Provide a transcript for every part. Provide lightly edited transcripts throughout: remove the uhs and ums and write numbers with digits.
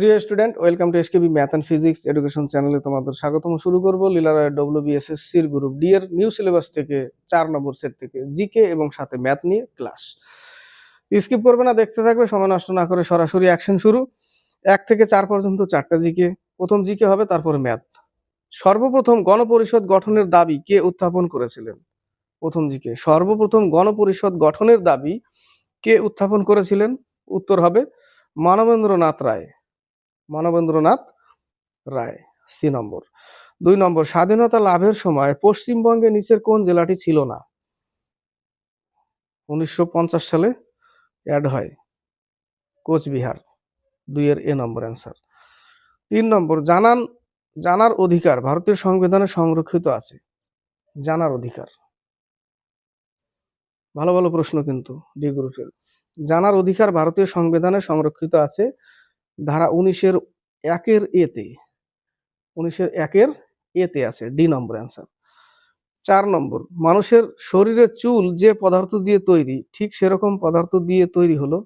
প্রিয় student, welcome to SKB math and physics education চ্যানেলে তোমাদের স্বাগতম। শুরু করব লীলারায় ডব্লিউবিএসএসসির গ্রুপ ডি এর নিউ সিলেবাস থেকে 4 নম্বর সেট থেকে জিকে এবং সাথে ম্যাথ নিয়ে ক্লাস। স্কিপ করবে না, দেখতে থাকবে, সময় নষ্ট না করে সরাসরি অ্যাকশন শুরু। 1 থেকে 4 পর্যন্ত 4টা জিকে। প্রথম জিকে হবে, তারপরে ম্যাথ। সর্বপ্রথম গণপরিষদ গঠনের দাবি কে উত্থাপন করেছিলেন? প্রথম জিকে, সর্বপ্রথম গণপরিষদ গঠনের দাবি কে উত্থাপন করেছিলেন? উত্তর হবে মানবেন্দ্রনাথ রায়। মানবেন্দ্রনাথ রায়, সি নম্বর। 2 নম্বর, স্বাধীনতা লাভের সময় পশ্চিমবঙ্গে নিচের কোন জেলাটি ছিল না? 1950 সালে অ্যাড হয় কোচবিহার। 2 এর এ নম্বর অ্যান্সার। 3 নম্বর, জানার অধিকার ভারতীয় সংবিধানে সংরক্ষিত আছে। জানার অধিকার, ভালো ভালো প্রশ্ন কিন্তু ডি গ্রুপের। জানার অধিকার ভারতীয় সংবিধানে সংরক্ষিত আছে ধারা 19-এর 1-এর এতে। 19-এর 1-এর এতে আছে, ডি নম্বর অ্যান্সার। 4 নম্বর, মানুষের শরীরের চুল যে পদার্থ দিয়ে তৈরি ঠিক সেরকম পদার্থ দিয়ে তৈরি হলো।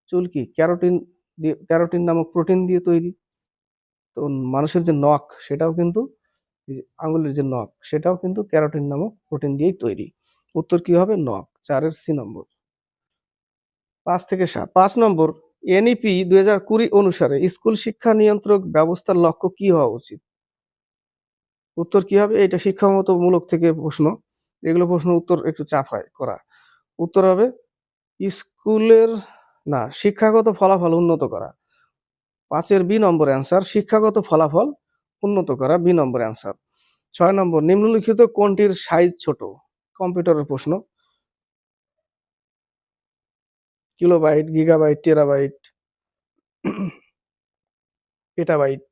চুল কি ক্যারোটিন নামক প্রোটিন দিয়ে তৈরি। তো মানুষের যে নখ, সেটাও কিন্তু আঙুলের যে নখ, সেটাও কিন্তু ক্যারোটিন নামক প্রোটিন দিয়েই তৈরি। উত্তর কি হবে? নখ। 4-এর সি নম্বর। 5 থেকে 7। 5 নম্বর, এনইপি 2020 অনুসারে স্কুল শিক্ষা নিয়ন্ত্রক ব্যবস্থার লক্ষ্য কি হওয়া উচিত? উত্তর কি হবে? এটা শিক্ষামূলক থেকে প্রশ্ন, এগুলো প্রশ্ন উত্তর একটু চাপ হয় করা। উত্তর হবে স্কুলের শিক্ষাগত ফলাফল উন্নত করা। 5-এর বি নম্বর অ্যান্সার, শিক্ষাগত ফলাফল উন্নত করা, বি নম্বর অ্যান্সার। 6 নম্বর, নিম্নলিখিত কোনটির সাইজ ছোট? কম্পিউটারের প্রশ্ন। Kilobyte, gigabyte, terabyte, petabyte,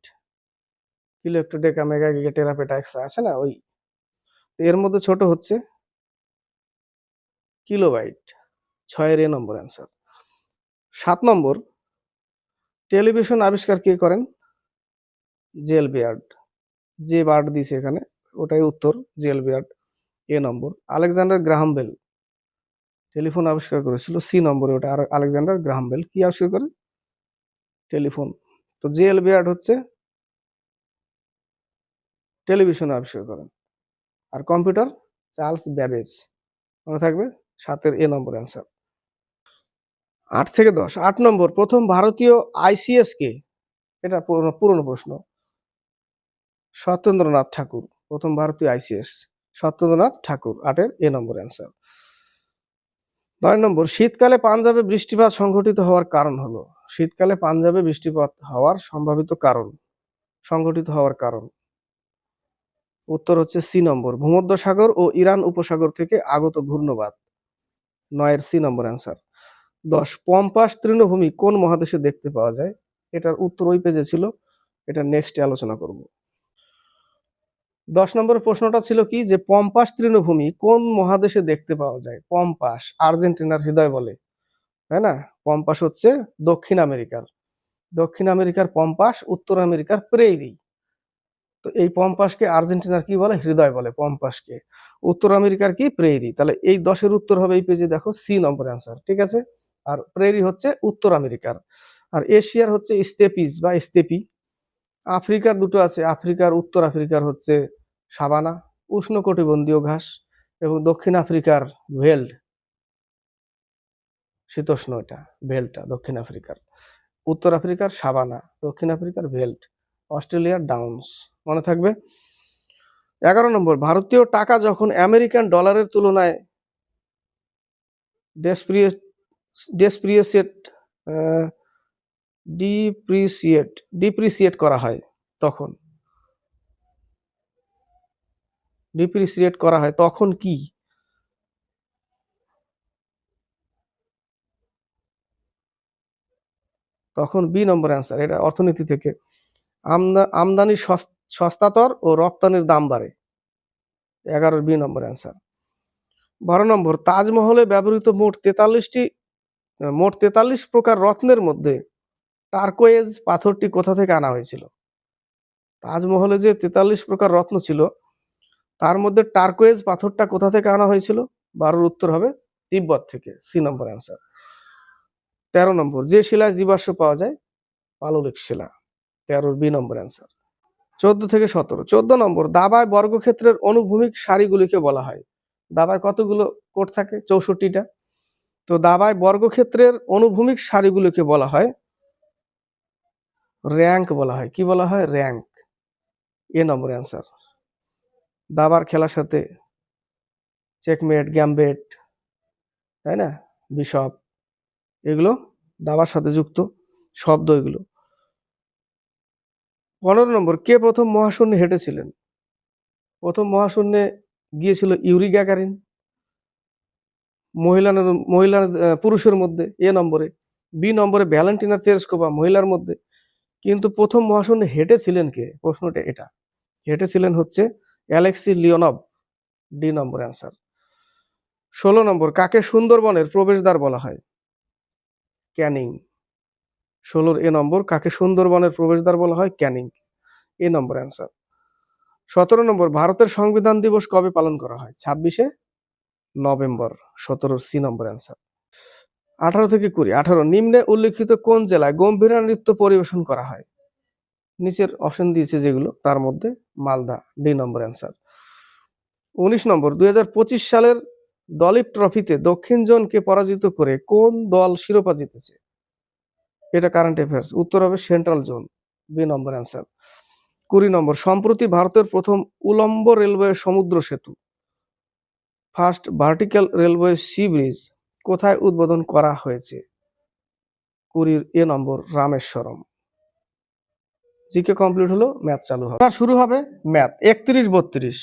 kilo একটু ডেকা মেগা গিগা টেরা পেটা এক্সা আছে না, ওই। এর মধ্যে ছোট হচ্ছে কিলোবাইট। 6-এর এ নম্বর অ্যান্সার। 7 নম্বর, টেলিভিশন আবিষ্কার কে করেন? Jail beard. যে বার্ড দিছে এখানে, ওটাই উত্তর, জেল বিয়ার্ড, এ নম্বর। আলেকজান্ডার গ্রাহাম বেল টেলিফোন আবিষ্কার করেছিল, সি নম্বরে ওটা। আর আলেকজান্ডার গ্রাহাম বেল কি আবিষ্কার করে? টেলিফোন। তো জেল বিয়ার্ড হচ্ছে টেলিভিশন আবিষ্কার করেন। আর কম্পিউটার চার্লস ব্যাবেজ, মনে থাকবে। 7-এর এ নম্বর অ্যান্সার। 8 থেকে 10। 8 নম্বর, প্রথম ভারতীয় আইসিএস কে? এটা পুরনো প্রশ্ন। সত্যেন্দ্রনাথ ঠাকুর, প্রথম ভারতীয় আইসিএস সত্যেন্দ্রনাথ ঠাকুর। 8-এর এ নম্বর অ্যান্সার। 9 নম্বর, শীতকালে পাঞ্জাবে বৃষ্টিপাত সংঘটিত হওয়ার কারণ হলো? শীতকালে পাঞ্জাবে বৃষ্টিপাত হওয়ার সম্ভাবিত কারণ, সংঘটিত হওয়ার কারণ। উত্তর হচ্ছে সি নম্বর, ভূমধ্যসাগর ও ইরান উপসাগর থেকে আগত ঘূর্ণবাত। 9-এর সি নম্বর অ্যান্সার। 10, পম্পাস তৃণভূমি কোন মহাদেশে দেখতে পাওয়া যায়? এটার উত্তর ওই পেজে ছিল, এটা নেক্সটে আলোচনা করব। 10 নম্বর প্রশ্নটা ছিল কি, যে পম্পাস তৃণভূমি কোন মহাদেশে দেখতে পাওয়া যায়? পম্পাস আর্জেন্টিনার হৃদয় বলে, তাই না? পম্পাস হচ্ছে দক্ষিণ আমেরিকার। দক্ষিণ আমেরিকার পম্পাস, উত্তর আমেরিকার প্রেইরি। তো এই পম্পাসকে আর্জেন্টিনার কি বলে? হৃদয় বলে পম্পাসকে। উত্তর আমেরিকার কি? প্রেইরি। তাহলে এই 10-এর উত্তর হবে এই পেজে, দেখো, সি নম্বর অ্যান্সার, ঠিক আছে। আর প্রেইরি হচ্ছে উত্তর আমেরিকার। আর এশিয়ার হচ্ছে স্টেপিস বা স্টেপি। আফ্রিকার দুটো আছে, আফ্রিকার উত্তর আফ্রিকার হচ্ছে সাভানা, উষ্ণকটিবন্ধীয় ঘাস, এবং দক্ষিণ আফ্রিকার ভেল্ড, শীতোষ্ণ, এটা ভেল্টটা দক্ষিণ আফ্রিকার। উত্তর আফ্রিকার সাভানা, দক্ষিণ আফ্রিকার ভেল্ট, অস্ট্রেলিয়ার ডাউন্স, মনে থাকবে। 11 নম্বর, ভারতীয় টাকা যখন আমেরিকান ডলারের তুলনায় ডিপ্রিসিয়েট করা হয়, তখন তখন কি? তখন বি নম্বর অ্যান্সার, এটা অর্থনীতি থেকে। আমদানি সস্তাতর ও রপ্তানির দাম বাড়ে। 11-এর বি নম্বর অ্যান্সার। 12 নম্বর, তাজমহলে ব্যবহৃত মোট 43 প্রকার রত্নের মধ্যে টার্কোয়েজ পাথরটি কোথা থেকে আনা হয়েছিল? তাজমহলে যে 43 প্রকার রত্ন ছিল, তার মধ্যে টার্কোয়েজ পাথরটা কোথা থেকে আনা হয়েছিল? 12-এর উত্তর হবে তিব্বত থেকে, সি নম্বর অ্যান্সার। 13 নম্বর, যে শিলায় জীবাশ্ম পাওয়া যায়? পাললিক শিলা। 13 বি নম্বর অ্যান্সার। 14 থেকে 17। 14 নম্বর, দাবায় বর্গক্ষেত্রের অনুভূমিক সারিগুলিকে বলা হয়। দাবায় কতগুলো কোণ থাকে? 64টা। তো দাবায় বর্গক্ষেত্রের অনুভূমিক সারিগুলিকে বলা হয় র্যাঙ্ক বলা হয়। কি বলা হয়? র্যাঙ্ক। এ নম্বর অ্যান্সার। দাবার খেলার সাথে চেকমেট, গ্যাম্বেট, তাই না, বিশপ, এগুলো দাবার সাথে যুক্ত শব্দ এগুলো। 15 নম্বর, কে প্রথম মহাশূন্যে হেঁটেছিলেন? প্রথম মহাশূন্যে গিয়েছিল ইউরি গ্যাগারিন। মহিলা পুরুষের মধ্যে এ নম্বরে। বি নম্বরে ভ্যালেন্টিনা তেরেস্কোভা মহিলার মধ্যে। কিন্তু প্রথম মহাশূন্যে হেঁটেছিলেন কে? প্রশ্নটা এটা। হেঁটেছিলেন হচ্ছে অ্যালেক্সি লিওনভ। ডি নম্বর অ্যান্সার। 16 নম্বর, কাকে সুন্দরবনের প্রবেশদ্বার বলা হয়? ক্যানিং। 16 এ নম্বর, কাকে সুন্দরবনের প্রবেশদ্বার বলা হয়? ক্যানিং। এ নম্বর অ্যান্সার। 17 নম্বর, ভারতের সংবিধান দিবস কবে পালন করা হয়? 26শে নভেম্বর। 17 সি নম্বর অ্যান্সার। 18 থেকে 20। 18, নিম্নে উল্লিখিত কোন জেলায় গম্ভীরা নৃত্য পরিবেশন করা হয়? নিচের অপশন দিয়েছে যেগুলো, তার মধ্যে মালদা। ডি নম্বর অ্যান্সার। 19 নম্বর, 2025 সালের দলীপ ট্রফিতে দক্ষিণ জোনকে পরাজিত করে কোন দল শিরোপা জিতেছে? এটা কারেন্ট অ্যাফেয়ার্স। উত্তর হবে central zone. B number answer. 20 number, সম্প্রতি ভারতের প্রথম উলম্ব রেলওয়ে সমুদ্র সেতু, first vertical railway sea bridge, কোথায় উদ্বোধন করা হয়েছে? 20 A number, Rameswaram. GK complete হলো, ম্যাথ চালু হবে। এবার শুরু হবে ম্যাথ। 31, 32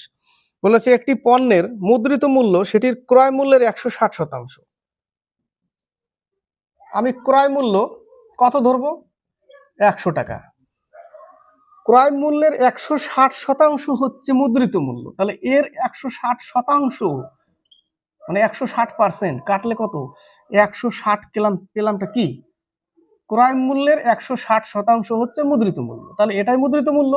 বলেছে একটি পণ্যের মুদ্রিত মূল্য সেটির ক্রয় মূল্যের 160%। আমি ক্রয় মূল্য কত ধরবো? 100 টাকা। ক্রয় মূল্যের 160% হচ্ছে মুদ্রিত মূল্য। তাহলে এর 160%, মানে 160% কাটলে কত? 160 পেলামটা কি? ক্রয় মূল্যের 160% হচ্ছে মুদ্রিত মূল্য। তাহলে এটাই মুদ্রিত মূল্য,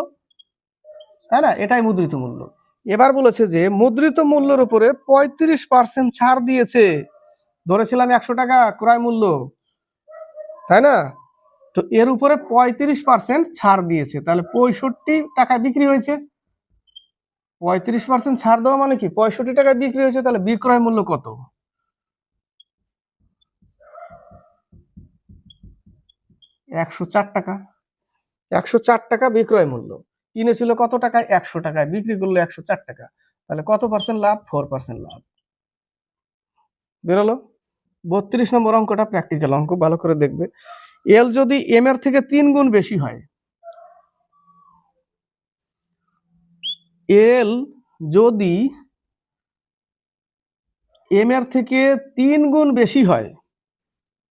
তাই না? এটাই মুদ্রিত মূল্য। এবার বলেছে যে মুদ্রিত মূল্যের উপরে 35% ছাড় দিয়েছে। ধরেছিলাম 100 টাকা ক্রয় মূল্য, তাই না? তো এর উপরে 35% ছাড় দিয়েছে, তাহলে 65 টাকায় বিক্রি হয়েছে। 35% ছাড় দেওয়া মানে কি? 65 টাকায় বিক্রি হয়েছে। তাহলে বিক্রয় মূল্য কত? 104 টাকা। 104 টাকা বিক্রয় মূল্য। কিনেছিল কত টাকায়? 100 টাকায়। বিক্রি করলো 104 টাকা। তাহলে কত পার্সেন্ট লাভ? 4% লাভ। বেরোলো। 32 নম্বর অঙ্কটা প্র্যাকটিক্যাল অঙ্ক, ভালো করে দেখবে। এল যদি এম এর থেকে 3 গুণ বেশি হয়, এল যদি এম এর থেকে 3 গুণ বেশি হয়,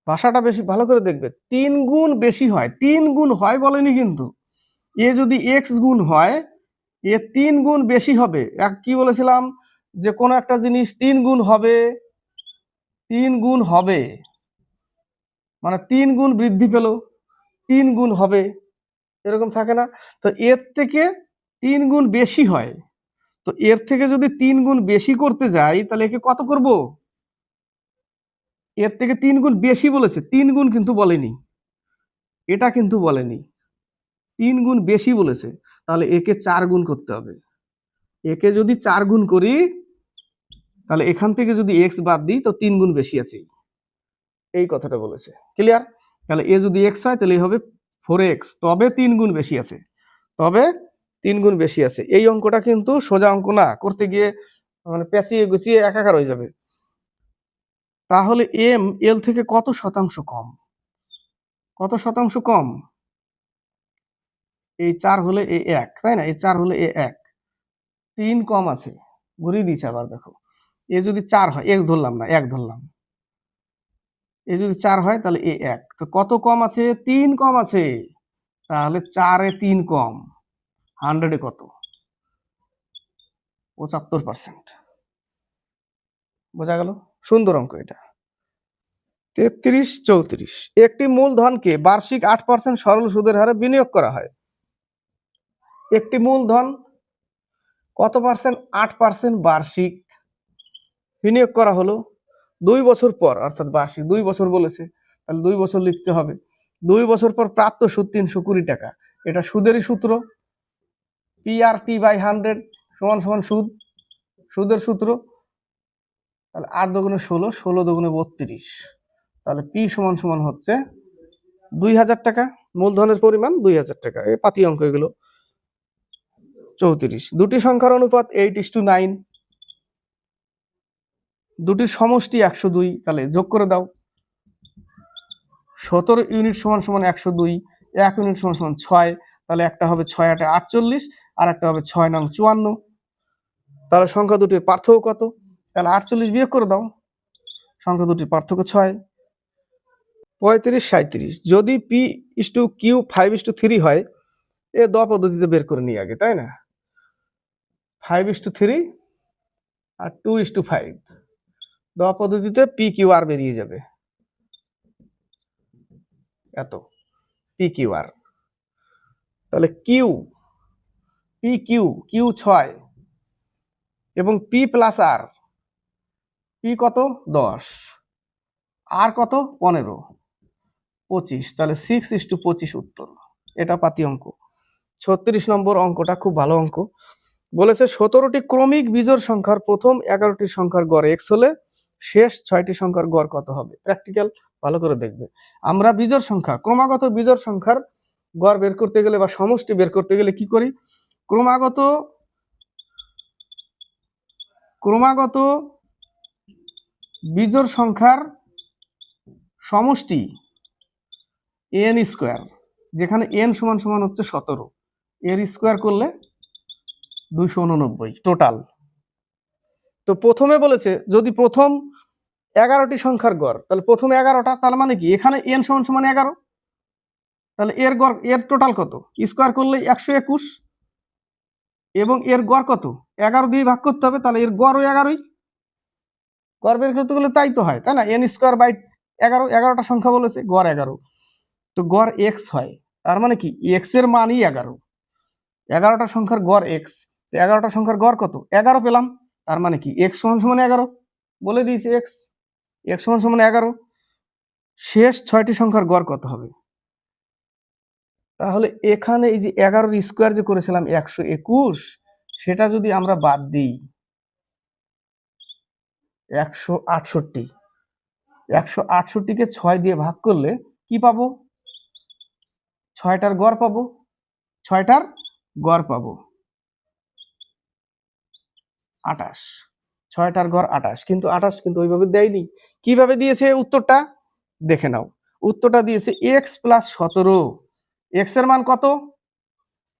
ভাষাটা বেশি ভালো করে দেখবে, 3 গুণ বেশি হয়। 3 গুণ হয় বলেনি কিন্তু। এ যদি এক্স গুণ হয়, এ 3 গুণ বেশি হবে। কি বলেছিলাম? যে কোনো একটা জিনিস 3 গুণ হবে, 3 গুণ হবে মানে 3 গুণ বৃদ্ধি পেল, 3 গুণ হবে, এরকম থাকে না? তো এর থেকে 3 গুণ বেশি হয়। তো এর থেকে যদি 3 গুণ বেশি করতে যাই, তাহলে একে কত করব? এর থেকে 3 গুণ বেশি বলেছে, 3 গুণ কিন্তু বলেনি, এটা কিন্তু বলেনি। 3 গুণ বেশি বলেছে, তাহলে একে 4 গুণ করতে হবে। একে যদি 4 গুণ করি, তাহলে এখান থেকে যদি এক্স বাদ দিই, তো 3 গুণ বেশি আছে, এই কথাটা বলেছে। ক্লিয়ার? তাহলে এ যদি এক্স হয়, তাহলে হবে 4x, তবে 3 গুণ বেশি আছে, তবে 3 গুণ বেশি আছে। এই অঙ্কটা কিন্তু সোজা অঙ্ক না, করতে গিয়ে মানে পেঁচিয়ে গুছিয়ে একাকার হয়ে যাবে। তাহলে এম এল থেকে কত শতাংশ কম? কত শতাংশ কম? এই 4 হলে এ 1, তাই না? এই 4 হলে এ 1, 3 কম আছে। ঘুরিয়ে দিচ্ছে আবার, দেখো। এ যদি 4 হয়, এক্স ধরলাম না, 1 ধরলাম। এ যদি 4 হয়, তাহলে এ 1, তো কত কম আছে? 3 কম আছে। তাহলে 4 এ 3 কম, 100 এ কত? 75%। বোঝা গেল? সুন্দর অঙ্ক এটা। 33, 34, একটি মূলধনকে বার্ষিক 8% সরল সুদের হারে বিনিয়োগ করা হয়। একটি মূলধন কত পার্সেন্ট? 8% বার্ষিক বিনিয়োগ করা হলো 2 বছর পর, অর্থাৎ বার্ষিক 2 বছর বলেছে, তাহলে 2 বছর লিখতে হবে। 2 বছর পর প্রাপ্ত সুদ 320 টাকা, এটা সুদেরই সূত্র। PRT/100 সমান সমান সুদ, সুদের সূত্র। তাহলে 8 দুগুণে 16, 16 দুগুণে 32, তাহলে P সমান সমান হচ্ছে 2000 টাকা। মূলধনের পরিমাণ 2000 টাকা। এই পাতি অঙ্ক এগুলো। 34, দুটি সংখ্যার অনুপাত 8:9, দুটির সমষ্টি 102, তাহলে যোগ করে দাও। 17 ইউনিট সমান সমান 102, 1 ইউনিট সমান সমান 6, তাহলে একটা হবে 6 8 48, আর একটা হবে 6 9 54। তাহলে সংখ্যা দুটির পার্থক্য কত? তাহলে 48 বিয়োগ করে দাও, সংখ্যা দুটির পার্থক্য 6। 35 37, যদি P/Q 5:3 হয়, এ দ পদ্ধতিতে বের করে নিই আগে, তাই না? 5:3 আর 2:5, দ পদ্ধতিতে PQR বেরিয়ে যাবে, এত PQR। তাহলে Q 6 এবং P প্লাস R, P কত 10, আর কত 15, 25, তাহলে 6:25 উত্তর। এটা পাতি অঙ্ক। 36 নম্বর অঙ্কটা খুব ভালো অঙ্ক। বলেছে 17টি ক্রমিক বিজোড় সংখ্যার প্রথম 11টি সংখ্যার গড় x হলে শেষ 6টি সংখ্যার গড় কত হবে? প্র্যাকটিক্যাল ভালো করে দেখবে। আমরা বিজোড় সংখ্যা, ক্রমাগত বিজোড় সংখ্যার গড় বের করতে গেলে বা সমষ্টি বের করতে গেলে কি করি? ক্রমাগত বিজোড় সংখ্যার সমষ্টি n স্কয়ার, যেখানে n সমান সমান হচ্ছে 17, এর স্কয়ার করলে 289 টোটাল। তো প্রথমে বলেছে যদি প্রথম 11টি সংখ্যার গড়, তাহলে প্রথম 11টা, তার মানে কি এখানে n সমান সমান 11, তাহলে এর গড়, এর টোটাল কত? স্কয়ার করলে 121, এবং এর গড় কত? 11 দিয়ে ভাগ করতে হবে, তাহলে এর গড়ও 11ই। গড় বের করতে গেলে তাই তো হয়, তাই না? n স্কয়ার বাই 11, 11টা সংখ্যা বলেছে, গড় 11, তো গড় x হয়, তার মানে কি x এর মানই 11। 11টা সংখ্যার গড় x, 11টা সংখ্যার গড় কত? 11 পেলাম, তার মানে কি x সমান সমান 11, বলে দিয়েছি x সমান সমান 11। শেষ 6টি সংখ্যার গড় কত হবে? তাহলে এখানে এই যে 11 স্কয়ার যে করেছিলাম 121, সেটা যদি আমরা বাদ দিই 168, 168কে 6 দিয়ে ভাগ করলে কি পাবো? 6টার গড় পাবো, 6টার গড় পাবো 28, 6টার গড় 28, কিন্তু 28 কিন্তু ওইভাবে দেয়নি। কিভাবে দিয়েছে উত্তরটা? দেখে নাও। উত্তরটা দিয়েছে x প্লাস 17, x এর মান কত?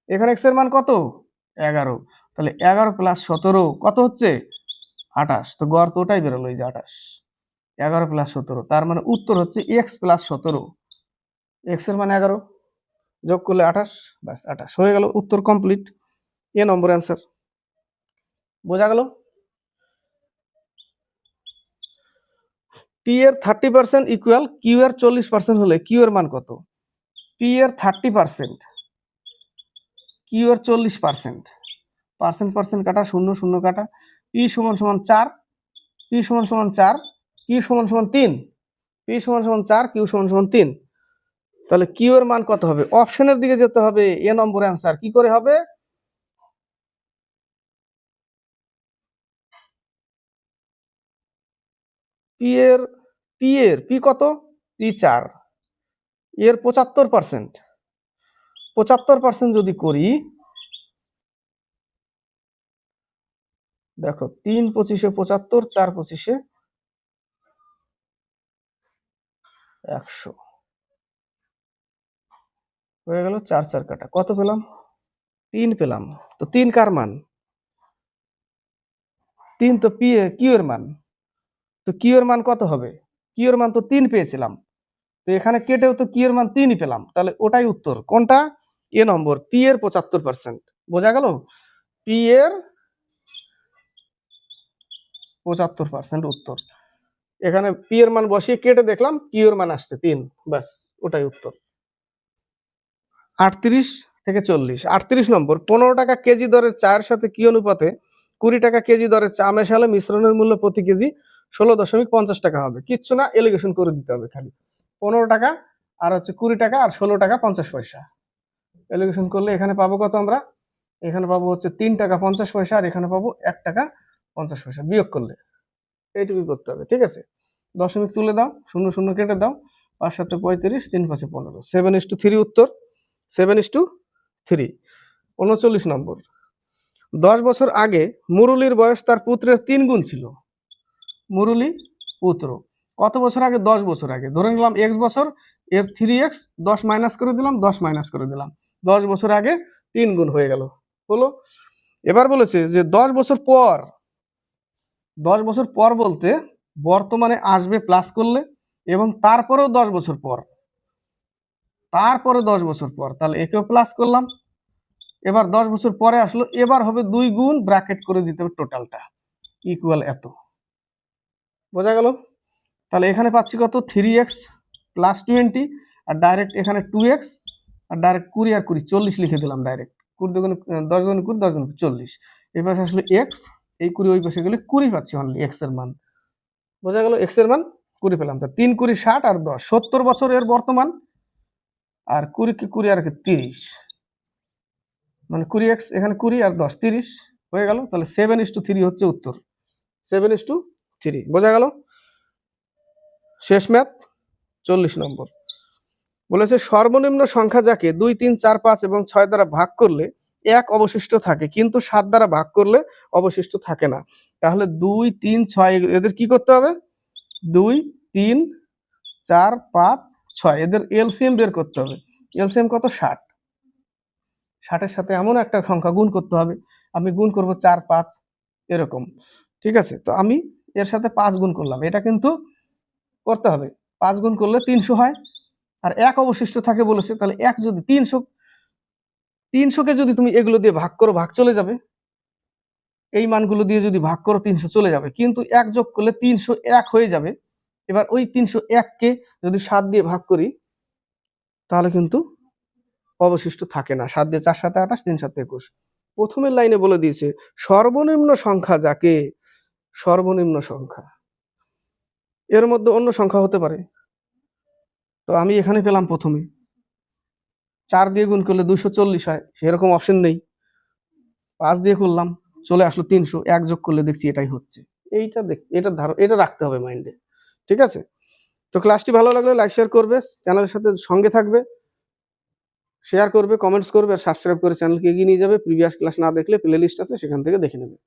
এখানে x এর মান কত? 11, তাহলে 11 প্লাস 17 কত হচ্ছে? 28, তো গড় তো ওটাই বেরোলো, এই যে 28, 11 প্লাস 17, তার মানে উত্তর হচ্ছে x প্লাস 17, x এর মান 11, যোগ করলে 28, ব্যাস 28 হয়ে গেল, উত্তর কমপ্লিট। এ নম্বর অ্যান্সার। বোঝা গেল? P এর 30% ইকুয়াল Q এর 40% হলে Q এর মান কত? P এর 30%, Q এর 40%, পার্সেন্ট কাটা, শূন্য শূন্য কাটা, P সমান সমান 4, P সমান সমান 4, Q সমান সমান 3, P সমান সমান 4, Q সমান সমান 3, তাহলে Q এর মান কত হবে? অপশনের দিকে যেতে হবে। এ নম্বর অ্যান্সার কি করে হবে? P কত? P 4, এর 75%, 75% যদি করি, দেখো 3 25 75, 4 25 100 হয়ে গেল, 4 4 কাটা, কত পেলাম? 3 পেলাম। তো 3 কার মান? 3 তো কিউ এর মান, তো কিউ এর মান কত হবে? কিউ এর মান তো 3 পেয়েছিলাম, তো এখানে কেটেও তো কিউ এর মান 3ই পেলাম, তাহলে ওটাই উত্তর। কোনটা? এ নম্বর, পি এর 75%। বোঝা গেল? পি এর 75% উত্তর। এখানে পি এর মান বসিয়ে কেটে দেখলাম কিউ এর মান আসছে 3, ব্যাস ওটাই উত্তর। 38 থেকে 40, 38 নম্বর, 15 টাকা কেজি দরের চায়ের সাথে কি অনুপাতে 20 টাকা কেজি দরের চা মেশালে মিশ্রণের মূল্য প্রতি কেজি 16.50 টাকা হবে? কিচ্ছু না, এলিগেশন করে দিতে হবে খালি। 15 টাকা আর হচ্ছে 20 টাকা আর 16 টাকা 50 পয়সা। ক্যালকুলেশন করলে এখানে পাবো কত আমরা? এখানে পাবো হচ্ছে 3 টাকা 50 পয়সা, আর এখানে পাবো 1 টাকা 50 পয়সা। বিয়োগ করলে এইটুকুই করতে হবে, ঠিক আছে? দশমিক তুলে দাও, শূন্য শূন্য কেটে দাও, 5 7 35, 3 5 15, 7:3 উত্তর, 7:3। 39 নম্বর, 10 বছর আগে মুরুলির বয়স তার পুত্রের 3 গুণ ছিল। মুরুলি পুত্র কত বছর আগে? 10 বছর আগে। ধরে নিলাম এক্স বছর, এর 3x, 10 মাইনাস করে দিলাম, 10 মাইনাস করে দিলাম, 10 বছর আগে 3 গুণ হয়ে গেল, হলো। এবার বলেছে যে 10 বছর পর, 10 বছর পর বলতে বর্তমানে আসবে প্লাস করলে, এবং তারপরেও 10 বছর পর, তারপরে 10 বছর পর, তাহলে একেও প্লাস করলাম। এবার 10 বছর পরে আসলো, এবার হবে 2 গুণ, ব্র্যাকেট করে দিতে হবে টোটালটা, ইকুয়াল এত। বোঝা গেল? তাহলে এখানে পাচ্ছি কত? 3x প্লাস 20, আর ডাইরেক্ট এখানে 2x, আর ডাইরেক্ট 20 আর 20 40 লিখে দিলাম ডাইরেক্ট। 20 দুগুণে 10 দুগুণে 20, 10 দুগুণে 40। এই পাশে আসলে x, এই 20 ওই পাশে গেলে 20 পাচ্ছি অনলি, x এর মান। বোঝা গেল? x এর মান 20 পেলাম। তা 3 20 60 আর 10 70 বছর এর বর্তমান, আর 20 কি 20 আর 30, মানে 20x এখানে 20 আর 10 30 হয়ে গেল। তাহলে 7:3 হচ্ছে উত্তর, 7:3। বোঝা গেল? শেষ ম্যাথ 40 নম্বর, বলেছে সর্বনিম্ন সংখ্যা যাকে 2 3 4 5 এবং 6 দ্বারা ভাগ করলে 1 অবশিষ্ট থাকে, কিন্তু 7 দ্বারা ভাগ করলে অবশিষ্ট থাকে না। তাহলে 2 3 6 এদের কি করতে হবে? 2 3 4 5 6 এদের এলসিএম বের করতে হবে। এলসিএম কত? 60। 60-এর সাথে এমন একটা সংখ্যা গুণ করতে হবে, আমি গুণ করব 4 5 এরকম, ঠিক আছে? তো আমি এর সাথে 5 গুণ করলাম, এটা কিন্তু করতে হবে। 5 গুণ করলে 300 হয়, আর 1 অবশিষ্ট থাকে বলেছে। তাহলে 1 যদি 300কে যদি তুমি এগুলো দিয়ে ভাগ করো, ভাগ চলে যাবে। এই মানগুলো দিয়ে যদি ভাগ করো 300 চলে যাবে, কিন্তু 1 যোগ করলে 301 হয়ে যাবে। এবার ওই 301কে যদি 7 দিয়ে ভাগ করি, তাহলে কিন্তু অবশিষ্ট থাকে না। 7 দিয়ে 4 7 28, 3 7 21। প্রথমের লাইনে বলে দিয়েছে সর্বনিম্ন সংখ্যা যাকে, সর্বনিম্ন সংখ্যা, এর মধ্যে অন্য সংখ্যা হতে পারে। তো আমি এখানে পেলাম প্রথমে 4 দিয়ে গুণ করলে 240 হয়, সেরকম অপশন নেই। 5 দিয়ে করলাম, চলে আসলো 300, 1 যোগ করলে দেখছি এটাই হচ্ছে। এটা রাখতে হবে মাইন্ডে, ঠিক আছে? তো ক্লাসটি ভালো লাগলে লাইক শেয়ার করবে, চ্যানেলের সাথে সঙ্গে থাকবে, শেয়ার করবে, কমেন্টস করবে, আর সাবস্ক্রাইব করে চ্যানেলকে এগিয়ে নিয়ে যাবে। প্রিভিয়াস ক্লাস না দেখলে প্লে লিস্ট আছে, সেখান থেকে দেখে নেবে।